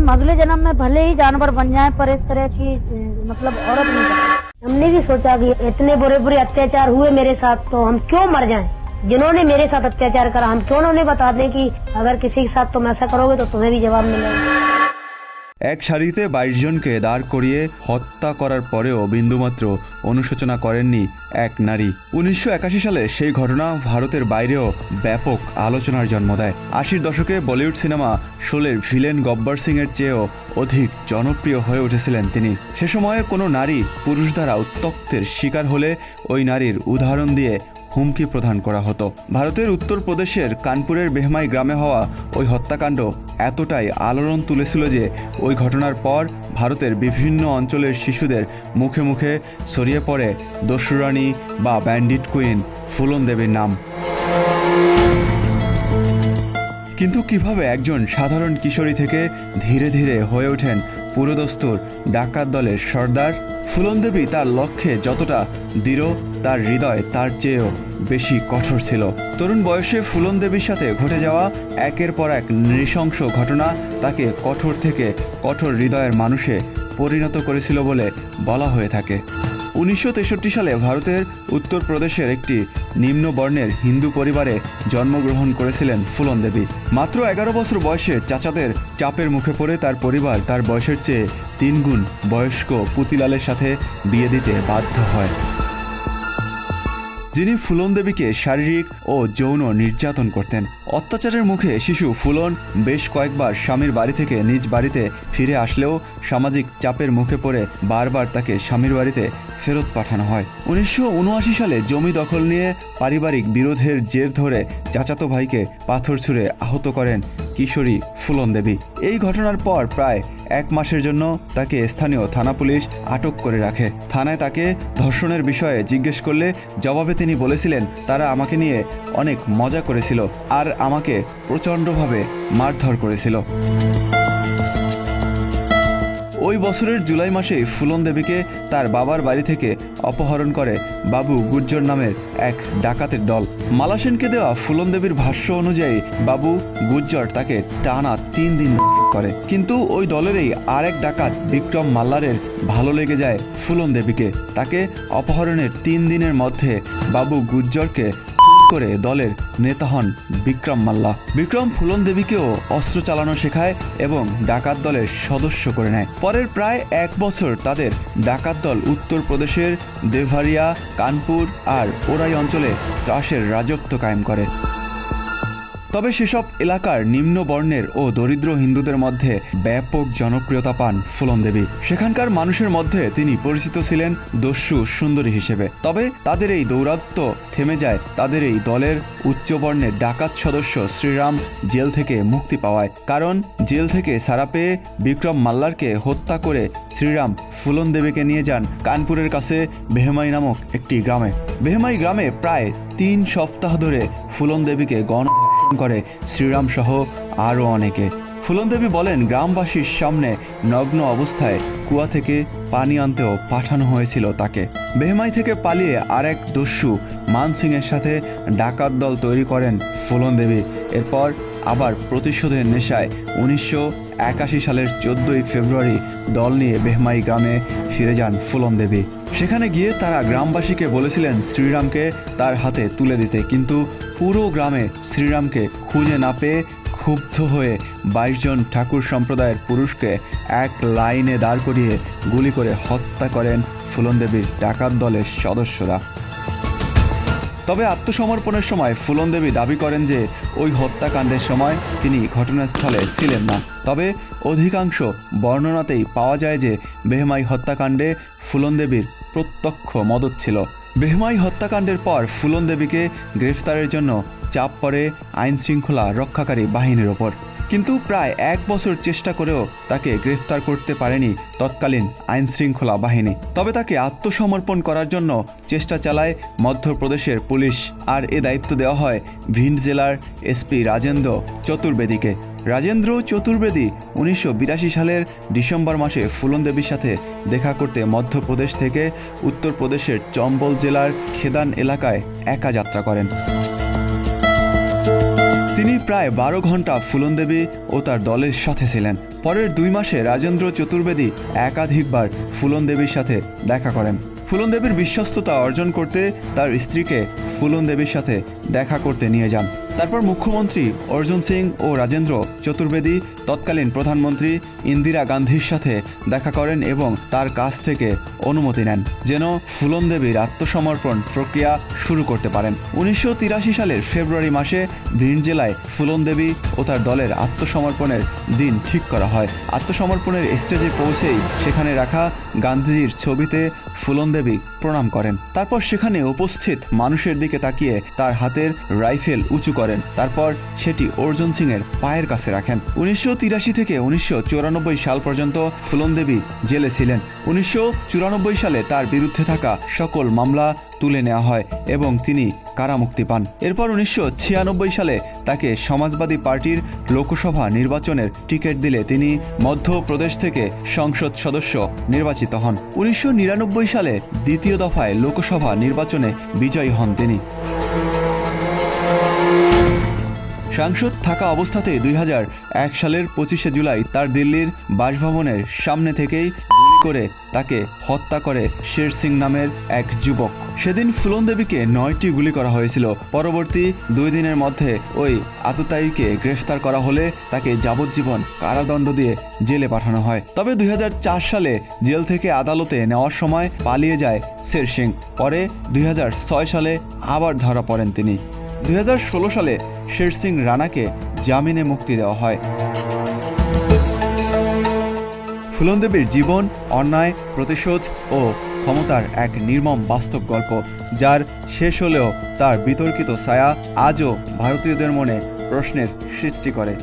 हम अगले जन्म में भले ही जानवर बन जाएं पर इस तरह की मतलब औरत नहीं बने। हमने भी सोचा कि इतने बुरे बुरे अत्याचार हुए मेरे साथ तो हम क्यों मर जाएं। जिन्होंने मेरे साथ अत्याचार करा हम क्यों उन्हें बता दें कि अगर किसी के साथ तुम ऐसा करोगे तो तुम्हें भी जवाब मिलेगा। এক সারিতে 22 জনকে দাঁড় করিয়ে হত্যা করার পরেও বিন্দুমাত্র অনুশোচনা করেননি এক নারী। 1981 সালে সেই ঘটনা ভারতের বাইরেও ব্যাপক আলোচনার জন্ম দেয়। 80-র দশকে বলিউড সিনেমা শোলের ভিলেন গব্বর সিংয়ের চেয়েও অধিক জনপ্রিয় হয়ে উঠেছিলেন তিনি। সে সময়ে কোনো নারী পুরুষ দ্বারা উত্ত্যক্তের শিকার হলে ওই নারীর উদাহরণ দিয়ে হুমকি প্রদান করা হতো। ভারতের উত্তরপ্রদেশের কানপুরের বেহমাই গ্রামে হওয়া ওই হত্যাকাণ্ড এতটাই আলোড়ন তুলেছিল যে ওই ঘটনার পর ভারতের বিভিন্ন অঞ্চলের শিশুদের মুখে মুখে ছড়িয়ে পড়ে দস্যুরানী বা ব্যান্ডিট কুইন ফুলন দেবীর নাম। কিন্তু কিভাবে একজন সাধারণ কিশোরী থেকে ধীরে ধীরে হয়ে ওঠেন পুরোদস্তুর ডাকাত দলের সর্দার? ফুলন দেবী তার লক্ষ্যে যতটা দৃঢ়, তার হৃদয় তার চেয়েও বেশি কঠোর ছিল। তরুণ বয়সে ফুলন দেবীর সাথে ঘটে যাওয়া একের পর এক নৃশংস ঘটনা তাকে কঠোর থেকে কঠোর হৃদয়ের মানুষে পরিণত করেছিল বলে বলা হয়ে থাকে। 1963 সালে ভারতের উত্তরপ্রদেশের একটি নিম্ন বর্ণের হিন্দু পরিবারে জন্মগ্রহণ করেছিলেন ফুলন দেবী। মাত্র 11 বছর বয়সে চাচাদের চাপের মুখে পড়ে তার পরিবার তার বয়সের চেয়ে 3 গুণ বয়স্ক পুতিলালের সাথে বিয়ে দিতে বাধ্য হয়, যিনি ফুলন দেবীকে শারীরিক ও যৌন নির্যাতন করতেন। অত্যাচারের মুখে শিশু ফুলন বেশ কয়েকবার স্বামীর বাড়ি থেকে নিজ বাড়িতে ফিরে আসলেও সামাজিক চাপের মুখে পড়ে বারবার তাকে স্বামীর বাড়িতে ফেরত পাঠানো হয়। 1979 সালে জমি দখল নিয়ে পারিবারিক বিরোধের জের ধরে চাচাতো ভাইকে পাথর ছুঁড়ে আহত করেন কিশোরী ফুলন দেবী। এই ঘটনার পর প্রায় 1 মাসের জন্য তাকে স্থানীয় থানা পুলিশ আটক করে রাখে। থানায় তাকে ধর্ষণের বিষয়ে জিজ্ঞেস করলে জবাবে তিনি বলেছিলেন, তারা আমাকে নিয়ে অনেক মজা করেছিল আর আমাকে প্রচণ্ডভাবে মারধর করেছিল। ওই বছরের জুলাই মাসে ফুলন দেবীকে তার বাবার বাড়ি থেকে অপহরণ করে বাবু গুর্জর নামের এক ডাকাতের দল। মালা সেনকে দেওয়া ফুলন দেবীর ভাষ্য অনুযায়ী বাবু গুর্জর তাকে টানা 3 দিন করে, কিন্তু ওই দলেরই আরেক ডাকাত বিক্রম মাল্লারের ভালো লেগে যায় ফুলন দেবীকে। তাকে অপহরণের 3 দিনের মধ্যে বাবু গুর্জরকে করে দলের নেতা হন বিক্রম মাল্লা। বিক্রম ফুলন দেবীকেও অস্ত্র চালানো শেখায় এবং ডাকাত দলের সদস্য করে নেয়। পরের প্রায় 1 বছর তাদের ডাকাত দল উত্তরপ্রদেশের দেভারিয়া, কানপুর আর ওরাই অঞ্চলে চাষের রাজত্ব কায়েম করে। তবে সেসব এলাকার নিম্ন বর্ণের ও দরিদ্র হিন্দুদের মধ্যে ব্যাপক জনপ্রিয়তা পান ফুলন দেবী। সেখানকার মানুষের মধ্যে তিনি পরিচিত ছিলেন দস্যু সুন্দরী হিসেবে। তবে তাদের এই দৌরাত্ম্য থেমে যায় তাদের এই দলের উচ্চ বর্ণের ডাকাত সদস্য শ্রীরাম জেল থেকে মুক্তি পাওয়ায়। কারণ জেল থেকে ছাড়া পেয়ে বিক্রম মাল্লারকে হত্যা করে শ্রীরাম ফুলন দেবীকে নিয়ে যান কানপুরের কাছে বেহমাই নামক একটি গ্রামে। বেহমাই গ্রামে প্রায় 3 সপ্তাহ ধরে ফুলন দেবীকে করে শ্রীরাম সহ আরও অনেকে। ফুলন দেবী বলেন, গ্রামবাসীর সামনে নগ্ন অবস্থায় কুয়া থেকে পানি আনতেও পাঠানো হয়েছিল তাকে। বেহমাই থেকে পালিয়ে আরেক দস্যু মান সিংয়ের সাথে ডাকাত দল তৈরি করেন ফুলন দেবী। এরপর আবার প্রতিশোধের নেশায় 1981 সালের 14 ফেব্রুয়ারি দল নিয়ে বেহমাই গ্রামে ফিরে যান ফুলন দেবী। সেখানে গিয়ে তারা গ্রামবাসীকে বলেছিলেন শ্রীরামকে তার হাতে তুলে দিতে, কিন্তু পুরো গ্রামে শ্রীরামকে খুঁজে না পেয়ে ক্ষুব্ধ হয়ে 22 জন ঠাকুর সম্প্রদায়ের পুরুষকে এক লাইনে দাঁড় করিয়ে গুলি করে হত্যা করেন ফুলন দেবীর ডাকাত দলের সদস্যরা। তবে আত্মসমর্পণের সময় ফুলন দেবী দাবি করেন যে ওই হত্যাকাণ্ডের সময় তিনি ঘটনাস্থলে ছিলেন না। তবে অধিকাংশ বর্ণনাতেই পাওয়া যায় যে বেহমাই হত্যাকাণ্ডে ফুলন দেবীর প্রত্যক্ষ মদত ছিল। বেহমাই হত্যাকাণ্ডের পর ফুলন দেবীকে গ্রেফতারের জন্য চাপ পড়ে আইন শৃঙ্খলা রক্ষাকারী বাহিনীর ওপর, কিন্তু প্রায় 1 বছর চেষ্টা করেও তাকে গ্রেফতার করতে পারেনি তৎকালীন আইন শৃঙ্খলা বাহিনী। তবে তাকে আত্মসমর্পণ করার জন্য চেষ্টা চালায় মধ্যপ্রদেশের পুলিশ, আর এ দায়িত্ব দেওয়া হয় ভিন্ড জেলার এসপি রাজেন্দ্র চতুর্বেদীকে। রাজেন্দ্র চতুর্বেদী 1982 সালের ডিসেম্বর মাসে ফুলন দেবীর সাথে দেখা করতে মধ্যপ্রদেশ থেকে উত্তরপ্রদেশের চম্বল জেলার খেদান এলাকায় একা যাত্রা করেন। তিনি প্রায় 12 ঘন্টা ফুলন দেবী ও তার দলের সাথে ছিলেন। পরের 2 মাসে রাজেন্দ্র চতুর্বেদী একাধিকবার ফুলন দেবীর সাথে দেখা করেন। ফুলন দেবীর বিশ্বস্ততা অর্জন করতে তার স্ত্রীকে ফুলন দেবীর সাথে দেখা করতে নিয়ে যান। তারপর মুখ্যমন্ত্রী অর্জুন সিং ও রাজেন্দ্র চতুর্বেদী তৎকালীন প্রধানমন্ত্রী ইন্দিরা গান্ধীর সাথে দেখা করেন এবং তার কাছ থেকে অনুমতি নেন যেন ফুলন দেবীর আত্মসমর্পণ প্রক্রিয়া শুরু করতে পারেন। 1983 সালের ফেব্রুয়ারি মাসে ভিন্ড জেলায় ফুলন দেবী ও তার দলের আত্মসমর্পণের দিন ঠিক করা হয়। আত্মসমর্পণের স্টেজে পৌঁছেই সেখানে রাখা গান্ধীজির ছবিতে ফুলন দেবী প্রণাম করেন। তারপর সেখানে উপস্থিত মানুষের দিকে তাকিয়ে তার হাতের রাইফেল উঁচু করেন। তারপর সেটি অর্জুন সিং এর পায়ের কাছে রাখেন। 1983 থেকে 1994 সাল পর্যন্ত ফুলন দেবী জেলে ছিলেন। 1994 সালে তার বিরুদ্ধে থাকা সকল মামলা তুলে নেওয়া হয় এবং তিনি কারামুক্তি পান। এরপর 1996 সালে তাকে সমাজবাদী পার্টির লোকসভা নির্বাচনের টিকিট দিলে তিনি মধ্যপ্রদেশ থেকে সংসদ সদস্য নির্বাচিত হন। 1999 সালে দ্বিতীয় দফায় লোকসভা নির্বাচনে বিজয়ী হন তিনি। সাংসদ থাকা অবস্থাতে 2001 সালের 25শে জুলাই তার দিল্লির বাসভবনের সামনে থেকেই গুলি করে তাকে হত্যা করে শের সিং নামের এক যুবক। সেদিন ফুলন দেবীকে 9টি গুলি করা হয়েছিল। পরবর্তী 2 দিনের মধ্যে ওই আততায়ীকে গ্রেফতার করা হলে তাকে যাবজ্জীবন কারাদণ্ড দিয়ে জেলে পাঠানো হয়। তবে 2004 সালে জেল থেকে আদালতে নেওয়ার সময় পালিয়ে যায় শের সিং। পরে 2006 সালে আবার ধরা পড়েন তিনি। 2016 সালে শের সিং রানাকে জামিনে মুক্তি দেওয়া হয়। ফুলন দেবীর জীবন অন্যায়, প্রতিশোধ ও ক্ষমতার এক নির্মম বাস্তব গল্প, যার শেষ হলেও তার বিতর্কিত ছায়া আজও ভারতীয়দের মনে প্রশ্নের সৃষ্টি করে।